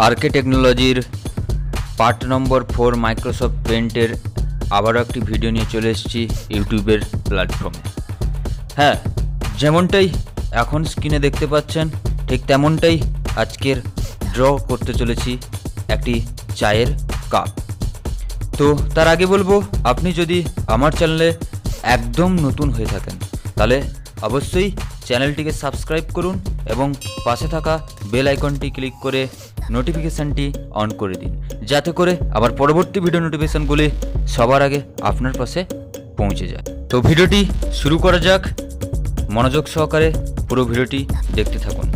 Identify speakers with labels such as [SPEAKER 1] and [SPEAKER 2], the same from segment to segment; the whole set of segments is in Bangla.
[SPEAKER 1] আরকে টেকনোলজির পার্ট নম্বর 4 মাইক্রোসফট পেন্টের আবারও একটি ভিডিও নিয়ে চলে এসেছি ইউটিউবের প্ল্যাটফর্মে। হ্যাঁ, যেমনটাই এখন স্ক্রিনে দেখতে পাচ্ছেন ঠিক তেমনটাই আজকের ড্র করতে চলেছি একটি চায়ের কাপ। তো তার আগে বলবো, আপনি যদি আমার চ্যানেলে একদম নতুন হয়ে থাকেন তাহলে অবশ্যই চ্যানেলটিকে সাবস্ক্রাইব করুন এবং পাশে থাকা বেল আইকনটি ক্লিক করে নোটিফিকেশানটি অন করে দিন, যাতে করে আবার পরবর্তী ভিডিও নোটিফিকেশানগুলি সবার আগে আপনার পাশে পৌঁছে যায়। তো ভিডিওটি শুরু করা যাক। মনোযোগ সহকারে পুরো ভিডিওটি দেখতে থাকুন।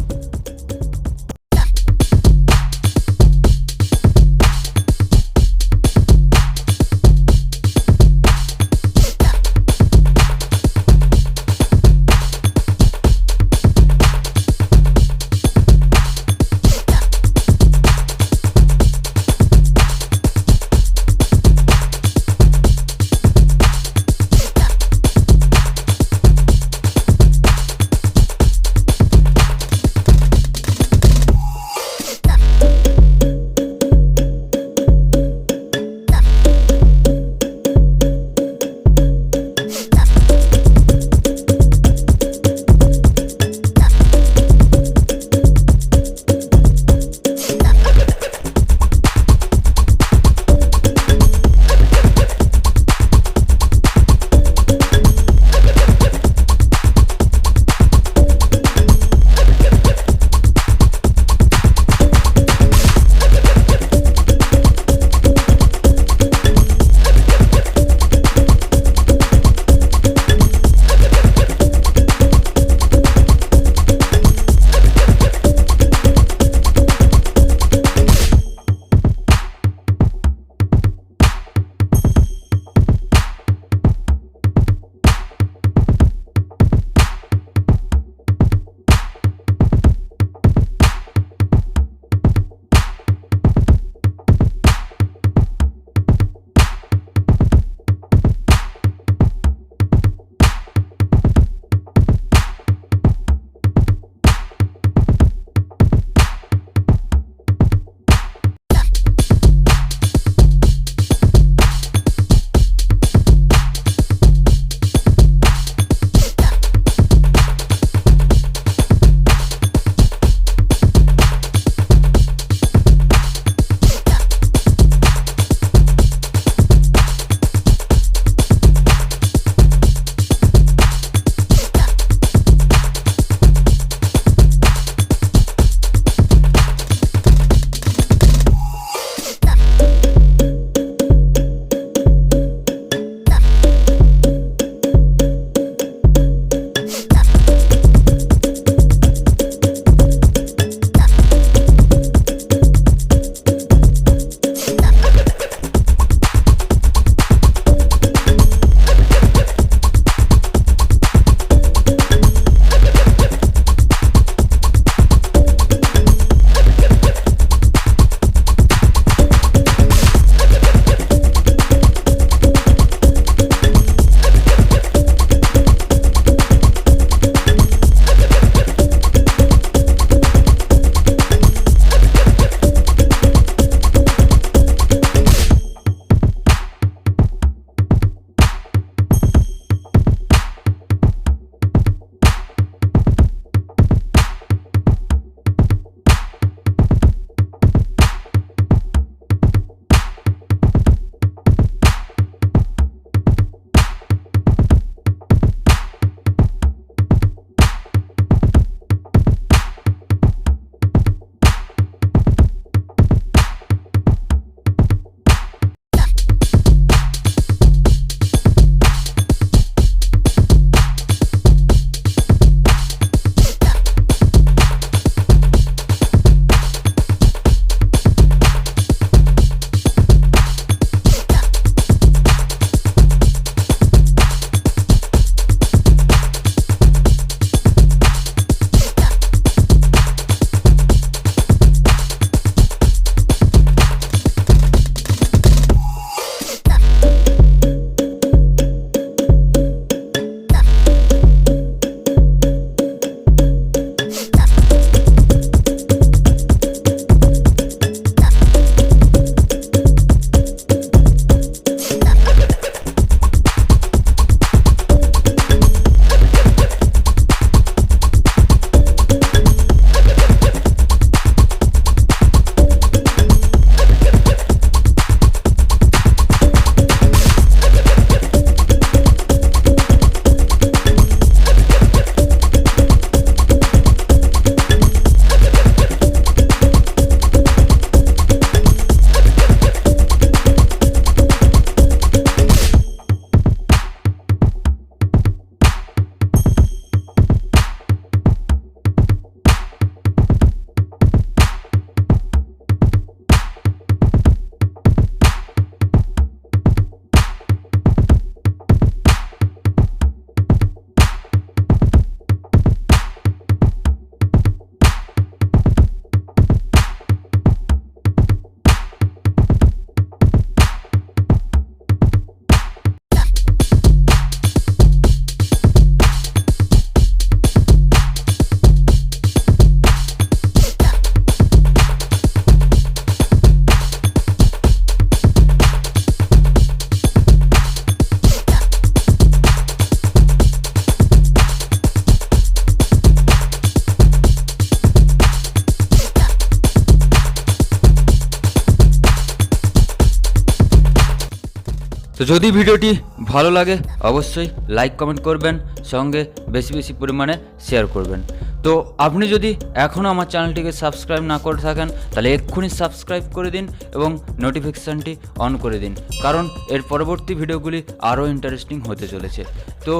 [SPEAKER 1] তো যদি ভিডিওটি ভালো লাগে অবশ্যই লাইক কমেন্ট করবেন, সঙ্গে বেশি বেশি পরিমাণে শেয়ার করবেন। তো আপনি যদি এখনও আমার চ্যানেলটিকে সাবস্ক্রাইব না করে থাকেন তাহলে এক্ষুনি সাবস্ক্রাইব করে দিন এবং নোটিফিকেশানটি অন করে দিন, কারণ এর পরবর্তী ভিডিওগুলি আরও ইন্টারেস্টিং হতে চলেছে। তো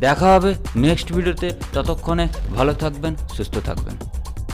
[SPEAKER 1] দেখা হবে নেক্সট ভিডিওতে, ততক্ষণে ভালো থাকবেন, সুস্থ থাকবেন।